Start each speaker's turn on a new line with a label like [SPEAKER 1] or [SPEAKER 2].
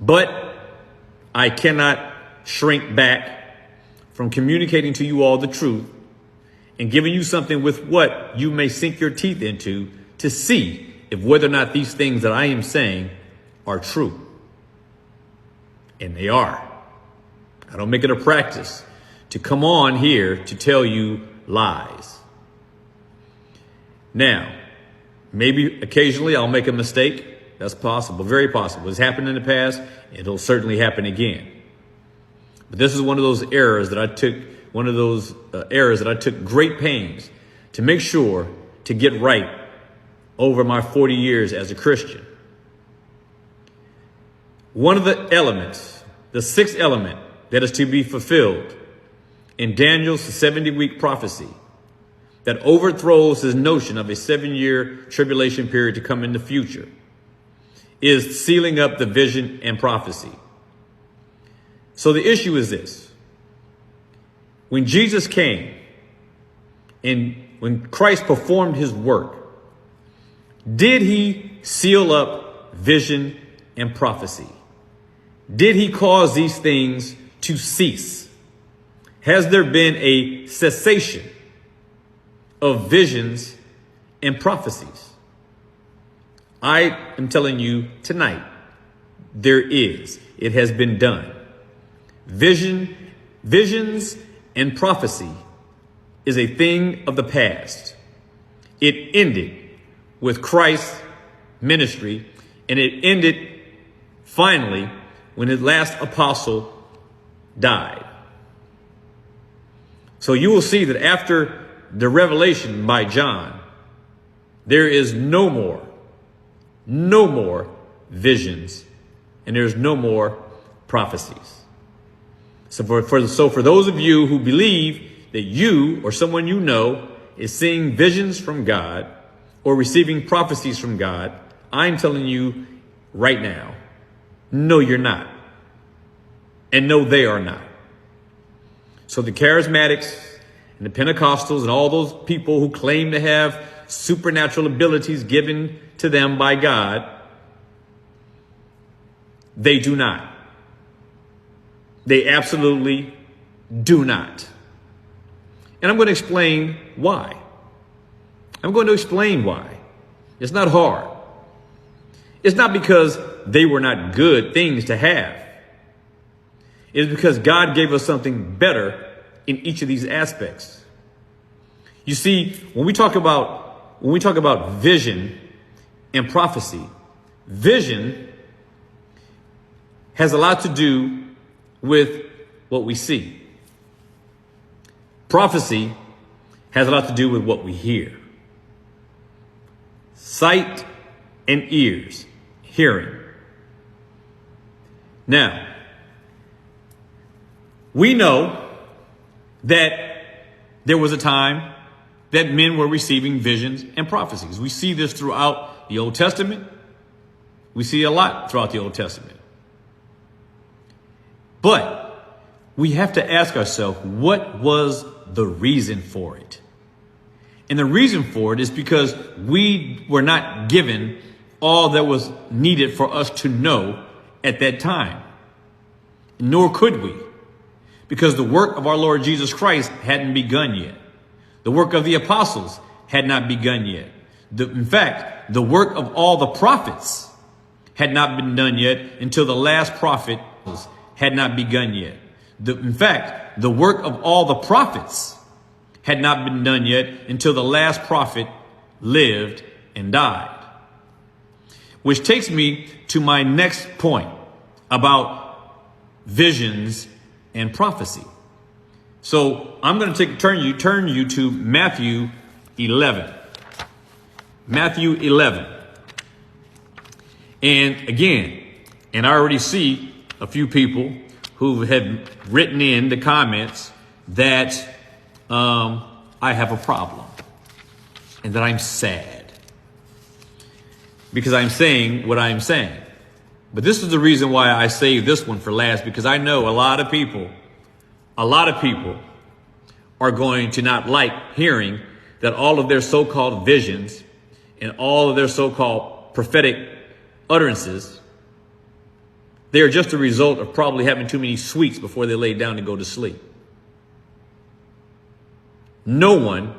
[SPEAKER 1] But I cannot shrink back from communicating to you all the truth and giving you something with what you may sink your teeth into to see if whether or not these things that I am saying are true. And they are. I don't make it a practice to come on here to tell you lies. Now, maybe occasionally I'll make a mistake. That's possible, very possible. It's happened in the past. It'll certainly happen again. But this is one of those errors that I took great pains to make sure to get right over my 40 years as a Christian. One of the elements, the sixth element that is to be fulfilled in Daniel's 70-week prophecy that overthrows his notion of a 7-year tribulation period to come in the future is sealing up the vision and prophecy. So the issue is this. When Jesus came and when Christ performed his work, did he seal up vision and prophecy? Did he cause these things to cease? Has there been a cessation of visions and prophecies? I am telling you tonight, there is. It has been done. Visions and prophecy is a thing of the past. It ended with Christ's ministry, and it ended finally when his last apostle died. So you will see that after the revelation by John, there is no more visions, and there's no more prophecies. So for those of you who believe that you or someone you know is seeing visions from God or receiving prophecies from God, I'm telling you right now, no, you're not. And no, they are not. So the charismatics and the Pentecostals and all those people who claim to have supernatural abilities given to them by God, they do not. They absolutely do not. And I'm going to explain why. It's not hard. It's not because they were not good things to have. It's because God gave us something better in each of these aspects. You see, when we talk about vision and prophecy, vision has a lot to do with what we see. Prophecy has a lot to do with what we hear. Sight and ears, hearing. Now, we know that there was a time that men were receiving visions and prophecies. We see this throughout the Old Testament. We see a lot throughout the Old Testament. But we have to ask ourselves, what was the reason for it? And the reason for it is because we were not given all that was needed for us to know at that time. Nor could we, because the work of our Lord Jesus Christ hadn't begun yet. The work of the apostles had not begun yet. In fact, the work of all the prophets had not been done yet until the last prophet had not begun yet. In fact, the work of all the prophets had not been done yet until the last prophet lived and died. Which takes me to my next point about visions and prophecy. So I'm going to turn you to Matthew 11. Matthew 11. And again, and I already see a few people who have written in the comments that I have a problem and that I'm sad because I'm saying what I'm saying. But this is the reason why I saved this one for last, because I know a lot of people are going to not like hearing that all of their so-called visions and all of their so-called prophetic utterances They are just a result of probably having too many sweets before they lay down to go to sleep. No one